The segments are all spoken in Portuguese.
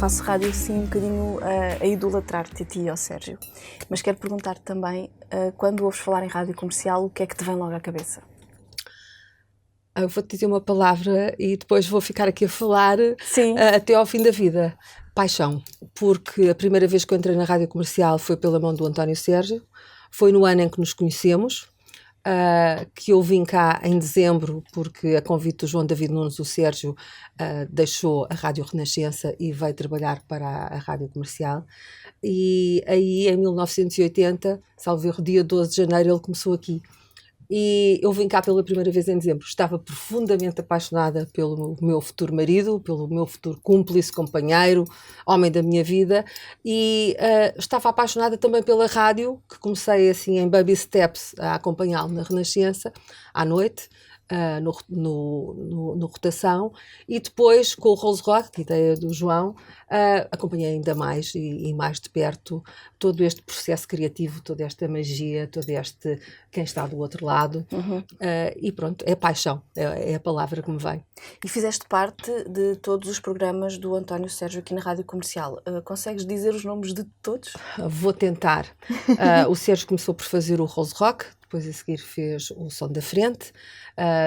faço rádio assim um bocadinho a idolatrar-te a ti e ao Sérgio. Mas quero perguntar-te também, quando ouves falar em rádio comercial, o que é que te vem logo à cabeça? Eu vou-te dizer uma palavra e depois vou ficar aqui a falar até ao fim da vida. Paixão. Porque a primeira vez que eu entrei na rádio comercial foi pela mão do António Sérgio. Foi no ano em que nos conhecemos, que eu vim cá em dezembro, porque a convite do João David Nunes, o Sérgio deixou a Rádio Renascença e veio trabalhar para a rádio comercial. E aí, em 1980, salvo erro, dia 12 de janeiro, ele começou aqui. E eu vim cá pela primeira vez em dezembro. Estava profundamente apaixonada pelo meu futuro marido, pelo meu futuro cúmplice, companheiro, homem da minha vida, e estava apaixonada também pela rádio, que comecei assim em baby steps a acompanhá-lo na Renascença, à noite, no Rotação, e depois com o Rose Rock, ideia do João, acompanhei ainda mais e mais de perto todo este processo criativo, toda esta magia, todo este quem está do outro lado. E pronto, é paixão, é a palavra que me vem. E fizeste parte de todos os programas do António Sérgio aqui na Rádio Comercial. Consegues dizer os nomes de todos? Vou tentar. O Sérgio começou por fazer o Rose Rock, depois a seguir fez o Som da Frente,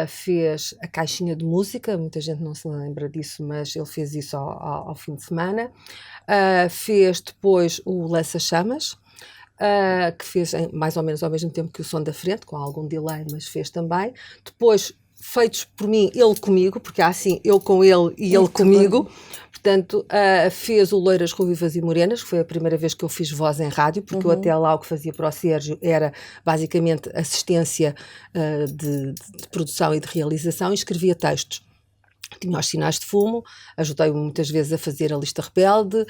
fez a caixinha de música, muita gente não se lembra disso, mas ele fez isso ao fim de semana. Fez depois o Lança-Chamas, que fez mais ou menos ao mesmo tempo que o Som da Frente, com algum delay, mas fez também. Depois, feitos por mim, ele comigo, porque há assim, eu com ele e ele comigo. Portanto, fez o Loiras, Ruivas e Morenas, que foi a primeira vez que eu fiz voz em rádio, porque eu até lá o que fazia para o Sérgio era basicamente assistência de produção e de realização e escrevia textos. Tinha os sinais de fumo, ajudei-o muitas vezes a fazer a lista rebelde,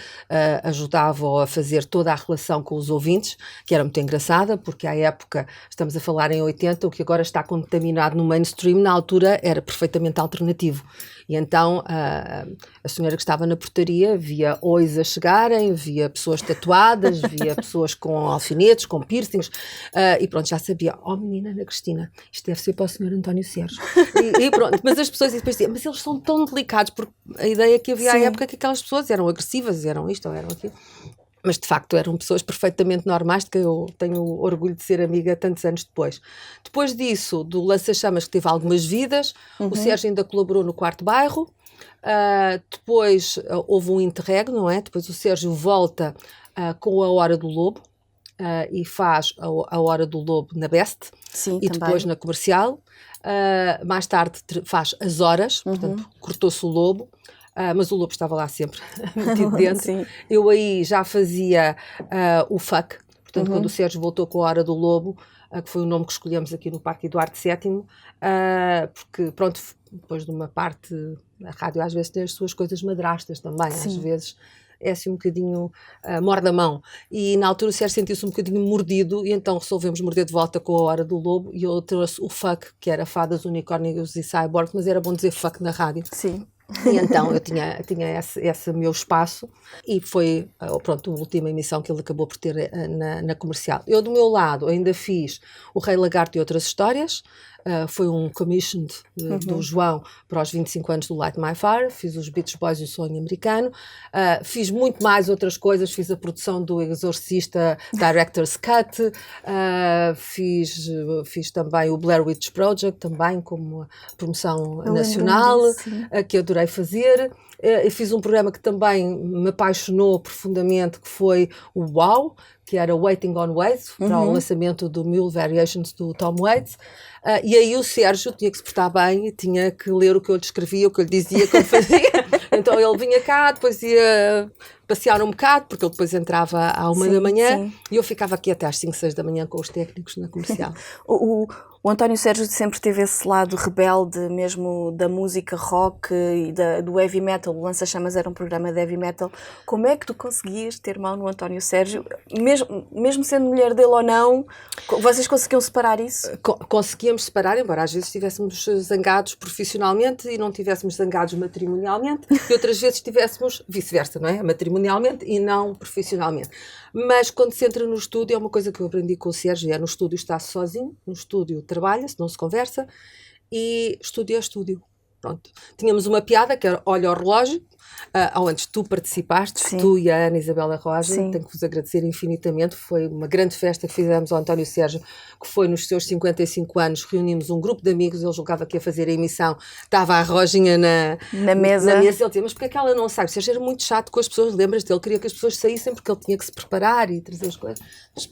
ajudava-o a fazer toda a relação com os ouvintes, que era muito engraçada, porque à época, estamos a falar em 80, o que agora está contaminado no mainstream, na altura era perfeitamente alternativo. E então a senhora que estava na portaria via ois a chegarem, via pessoas tatuadas, via pessoas com alfinetes, com piercings, e pronto, já sabia, menina Ana Cristina, isto deve ser para o senhor António Sérgio. E pronto, mas as pessoas depois diziam, mas eles são tão delicados, porque a ideia que havia à época é que aquelas pessoas eram agressivas, eram isto ou eram aquilo. Mas, de facto, eram pessoas perfeitamente normais, de que eu tenho orgulho de ser amiga tantos anos depois. Depois disso, do Lança-Chamas, que teve algumas vidas, o Sérgio ainda colaborou no Quarto Bairro. Depois houve um interregno, não é? Depois o Sérgio volta com a Hora do Lobo e faz a Hora do Lobo na Best. Sim, e também. Depois na Comercial. Mais tarde faz as Horas, portanto, cortou-se o Lobo. Mas o Lobo estava lá sempre metido dentro. Sim. Eu aí já fazia o FUC, portanto, quando o Sérgio voltou com a Hora do Lobo, que foi o nome que escolhemos aqui no Parque Eduardo VII, porque, pronto, depois de uma parte, a rádio às vezes tem as suas coisas madrastas também, às vezes é assim um bocadinho morde a mão. E na altura o Sérgio sentiu-se um bocadinho mordido e então resolvemos morder de volta com a Hora do Lobo e eu trouxe o FUC, que era Fadas, Unicórnios e Cyborg, mas era bom dizer FUC na rádio. Sim. E então eu tinha esse meu espaço e foi, pronto, a última emissão que ele acabou por ter na Comercial. Eu, do meu lado, ainda fiz o Rei Lagarto e Outras Histórias. Foi um commission do João para os 25 anos do Light My Fire. Fiz os Beach Boys e o Sonho Americano. Fiz muito mais outras coisas. Fiz a produção do Exorcista Director's Cut. Fiz também o Blair Witch Project, também como promoção nacional, que eu adorei fazer. Eu fiz um programa que também me apaixonou profundamente, que foi o Wow, que era Waiting on Waits, para o lançamento do Mule Variations do Tom Waits. E aí o Sérgio tinha que se portar bem e tinha que ler o que eu lhe escrevia, o que eu lhe dizia, o que eu fazia. Então ele vinha cá, depois ia passear um bocado, porque ele depois entrava à 1 da manhã e eu ficava aqui até às 5, 6 da manhã com os técnicos na Comercial. O António Sérgio sempre teve esse lado rebelde, mesmo da música rock e do heavy metal. O Lança-Chamas era um programa de heavy metal. Como é que tu conseguias ter mão no António Sérgio? Mesmo sendo mulher dele ou não, vocês conseguiam separar isso? Conseguíamos separar, embora às vezes estivéssemos zangados profissionalmente e não estivéssemos zangados matrimonialmente, e outras vezes estivéssemos vice-versa, não é? Matrimonialmente e não profissionalmente. Mas quando se entra no estúdio, é uma coisa que eu aprendi com o Sérgio, no estúdio está-se sozinho, no estúdio trabalha-se, não se conversa, e estúdio é estúdio. Pronto. Tínhamos uma piada que era olha o relógio, onde tu participaste, Sim. tu e a Ana Isabela Roja. Sim. Tenho que vos agradecer infinitamente. Foi uma grande festa que fizemos ao António Sérgio, que foi nos seus 55 anos. Reunimos um grupo de amigos, ele julgava que ia fazer a emissão, estava a Roginha Na mesa. Ele dizia, mas porque é que ela não sai? O Sérgio era muito chato com as pessoas, lembras-te? Ele queria que as pessoas saíssem porque ele tinha que se preparar e trazer as coisas.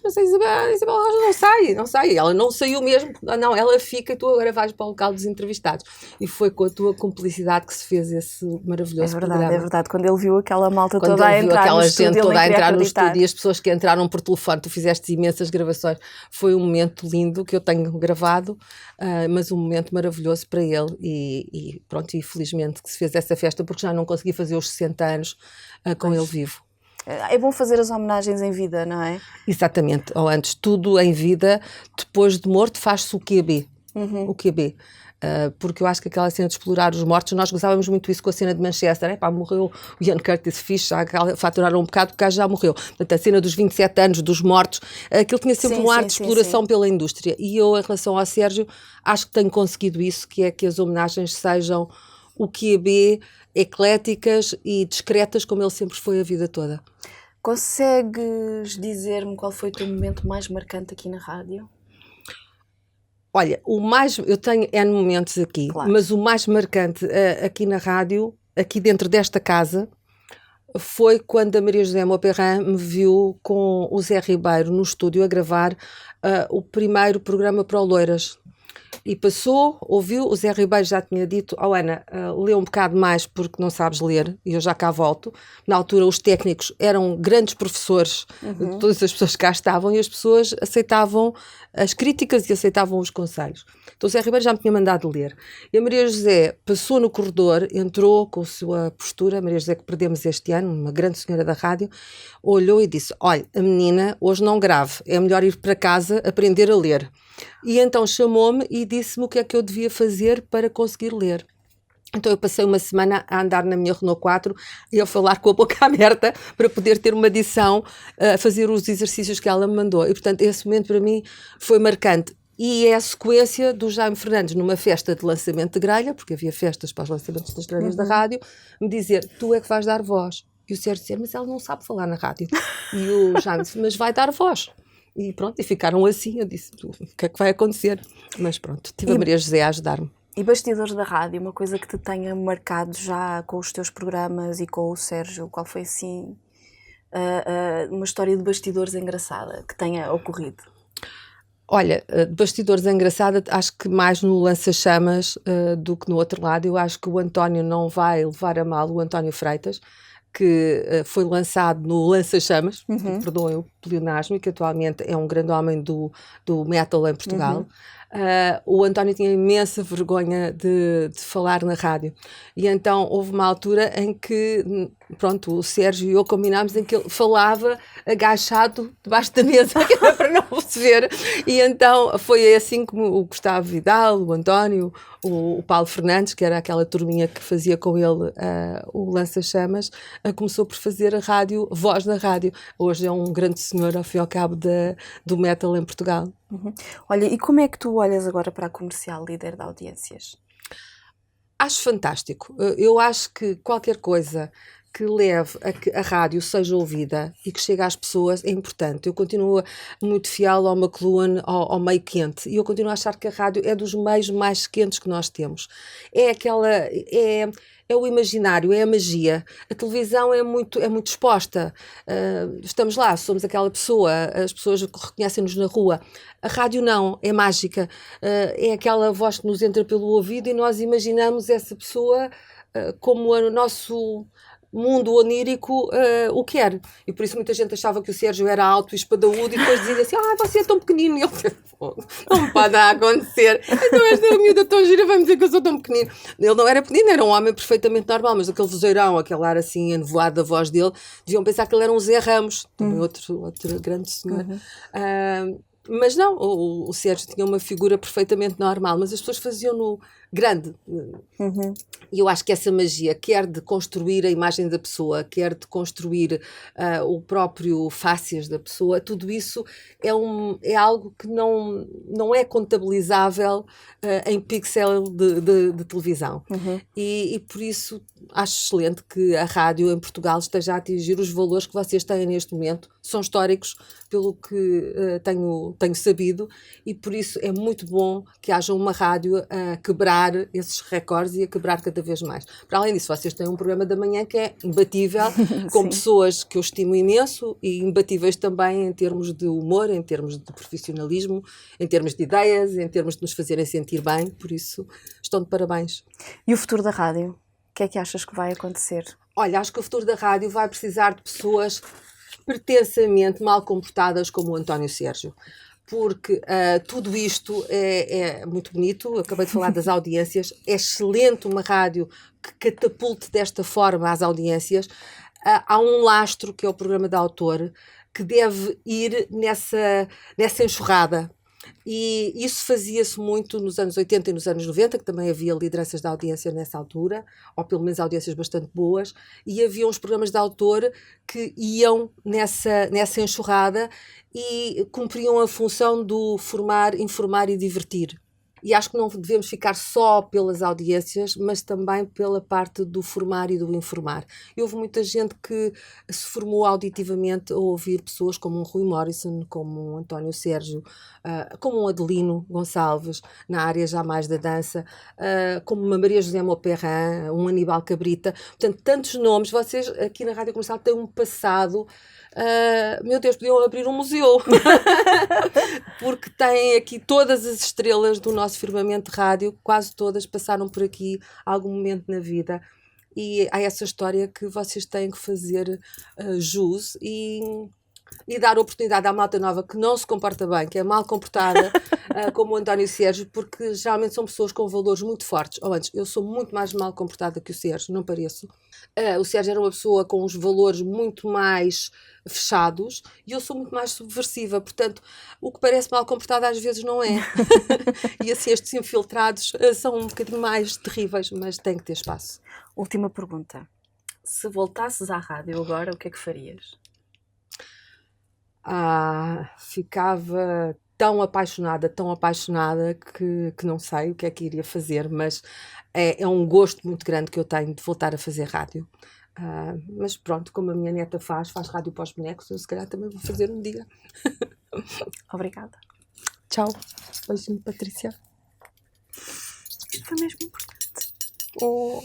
Mas a Isabela Roja não sai. Ela não saiu mesmo. Não, ela fica e tu agora vais para o local dos entrevistados. E foi com a tua cumplicidade que se fez esse maravilhoso programa. É verdade. Quando ele viu aquela malta Quando toda a ele viu entrar aquela no gente estúdio, toda ele a nem queria entrar no acreditar. estúdio e as pessoas que entraram por telefone, tu fizeste imensas gravações. Foi um momento lindo que eu tenho gravado, mas um momento maravilhoso para ele. E pronto, e felizmente que se fez essa festa, porque já não consegui fazer os 60 anos com ele vivo. É bom fazer as homenagens em vida, não é? Exatamente. Ou antes, tudo em vida, depois de morto faz-se o QB. O QB. Porque eu acho que aquela cena de explorar os mortos, nós gozávamos muito isso com a cena de Manchester. Morreu o Ian Curtis Fish, já faturaram um bocado, porque já morreu. Portanto, a cena dos 27 anos, dos mortos, aquilo tinha sempre um ar de exploração pela indústria. E eu, em relação ao Sérgio, acho que tenho conseguido isso, que é que as homenagens sejam o QB, ecléticas e discretas, como ele sempre foi a vida toda. Consegues dizer-me qual foi o teu momento mais marcante aqui na rádio? Olha, eu tenho N momentos aqui, claro. Mas o mais marcante aqui na rádio, aqui dentro desta casa, foi quando a Maria José Mauperrin me viu com o Zé Ribeiro no estúdio a gravar o primeiro programa para o Loiras. E passou, ouviu, o Zé Ribeiro já tinha dito, Ana, lê um bocado mais porque não sabes ler, e eu já cá volto. Na altura os técnicos eram grandes professores de todas as pessoas que cá estavam e as pessoas aceitavam as críticas e aceitavam os conselhos. Então o Zé Ribeiro já me tinha mandado ler. E a Maria José passou no corredor, entrou com a sua postura, a Maria José que perdemos este ano, uma grande senhora da rádio, olhou e disse, olha, a menina hoje não grave, é melhor ir para casa aprender a ler. E então chamou-me e disse-me o que é que eu devia fazer para conseguir ler. Então eu passei uma semana a andar na minha Renault 4 e a falar com a boca aberta para poder ter uma dição, a fazer os exercícios que ela me mandou. E portanto esse momento para mim foi marcante. E é a sequência do Jaime Fernandes numa festa de lançamento de grelha, porque havia festas para os lançamentos das grelhas da rádio, me dizer, tu é que vais dar voz. E o Sérgio disse, mas ela não sabe falar na rádio. E o Jaime disse, mas vai dar voz. E pronto, e ficaram assim, eu disse, o que é que vai acontecer? Mas pronto, tive a Maria José a ajudar-me. E bastidores da rádio, uma coisa que te tenha marcado já com os teus programas e com o Sérgio, qual foi assim uma história de bastidores engraçada que tenha ocorrido? Olha, de bastidores engraçada, acho que mais no lança-chamas do que no outro lado. Eu acho que o António não vai levar a mal, o António Freitas, que foi lançado no Lança-Chamas, perdoem o pleonasmo, e que atualmente é um grande homem do metal em Portugal. O António tinha imensa vergonha de falar na rádio. E então houve uma altura em que, pronto, o Sérgio e eu combinámos em que ele falava agachado debaixo da mesa, que era para não se ver. E então foi assim como o Gustavo Vidal, o António, o Paulo Fernandes, que era aquela turminha que fazia com ele o Lança-Chamas, começou por fazer a rádio, voz na rádio. Hoje é um grande senhor, ao fim e ao cabo, do metal em Portugal. Olha, e como é que tu olhas agora para a Comercial, líder de audiências? Acho fantástico. Eu acho que qualquer coisa que leve a que a rádio seja ouvida e que chegue às pessoas é importante. Eu continuo muito fiel ao McLuhan, ao meio quente, e eu continuo a achar que a rádio é dos meios mais quentes que nós temos. É o imaginário, é a magia. A televisão é muito exposta. Estamos lá, somos aquela pessoa, as pessoas reconhecem-nos na rua. A rádio não, é mágica. É aquela voz que nos entra pelo ouvido e nós imaginamos essa pessoa como o nosso mundo onírico o quer. E por isso muita gente achava que o Sérgio era alto e espadaúdo e depois dizia assim, você é tão pequenino. E eu não me pode acontecer. Então esta miúda tão gira vai-me dizer que eu sou tão pequenino. Ele não era pequenino, era um homem perfeitamente normal, mas aquele vozeirão, aquele ar assim enovoado da voz dele, deviam pensar que ele era um Zé Ramos, também outro grande senhor. Mas não, o Sérgio tinha uma figura perfeitamente normal, mas as pessoas faziam-no grande. Uhum. E eu acho que essa magia, quer de construir a imagem da pessoa, quer de construir o próprio fácias da pessoa, tudo isso é algo que não é contabilizável em pixel de televisão. Uhum. E por isso acho excelente que a rádio em Portugal esteja a atingir os valores que vocês têm neste momento. São históricos, pelo que tenho sabido, e por isso é muito bom que haja uma rádio a quebrar esses recordes e a quebrar cada vez mais. Para além disso, vocês têm um programa da manhã que é imbatível, com Sim. pessoas que eu estimo imenso e imbatíveis também em termos de humor, em termos de profissionalismo, em termos de ideias, em termos de nos fazerem sentir bem. Por isso, estão de parabéns. E o futuro da rádio? O que é que achas que vai acontecer? Olha, acho que o futuro da rádio vai precisar de pessoas pretensamente mal comportadas como o António Sérgio. Porque tudo isto é muito bonito. Eu acabei de falar das audiências. É excelente uma rádio que catapulte desta forma as audiências. Há um lastro, que é o programa de autor, que deve ir nessa enxurrada. E isso fazia-se muito nos anos 80 e nos anos 90, que também havia lideranças da audiência nessa altura, ou pelo menos audiências bastante boas, e havia uns programas de autor que iam nessa enxurrada e cumpriam a função do formar, informar e divertir. E acho que não devemos ficar só pelas audiências, mas também pela parte do formar e do informar. E houve muita gente que se formou auditivamente a ouvir pessoas como um Rui Morrison, como um António Sérgio, como um Adelino Gonçalves, na área já mais da dança, como uma Maria José Mauperrin, um Aníbal Cabrita. Portanto, tantos nomes. Vocês aqui na Rádio Comercial têm um passado... meu Deus, podiam abrir um museu. Porque têm aqui todas as estrelas do nosso firmamento de rádio, quase todas passaram por aqui a algum momento na vida, e há essa história que vocês têm que fazer jus e dar oportunidade à malta nova que não se comporta bem, que é mal comportada, como o António Sérgio, porque geralmente são pessoas com valores muito fortes. Ou antes, eu sou muito mais mal comportada que o Sérgio, não pareço. O Sérgio era uma pessoa com uns valores muito mais fechados e eu sou muito mais subversiva, portanto, o que parece mal comportado às vezes não é. E assim, estes infiltrados são um bocadinho mais terríveis, mas tem que ter espaço. Última pergunta. Se voltasses à rádio agora, o que é que farias? Ficava tão apaixonada que não sei o que é que iria fazer, mas é um gosto muito grande que eu tenho de voltar a fazer rádio. Mas pronto, como a minha neta faz rádio para os bonecos, eu se calhar também vou fazer um dia. Obrigada. Tchau. Beijinho, Patrícia. Isto foi mesmo importante. Oh,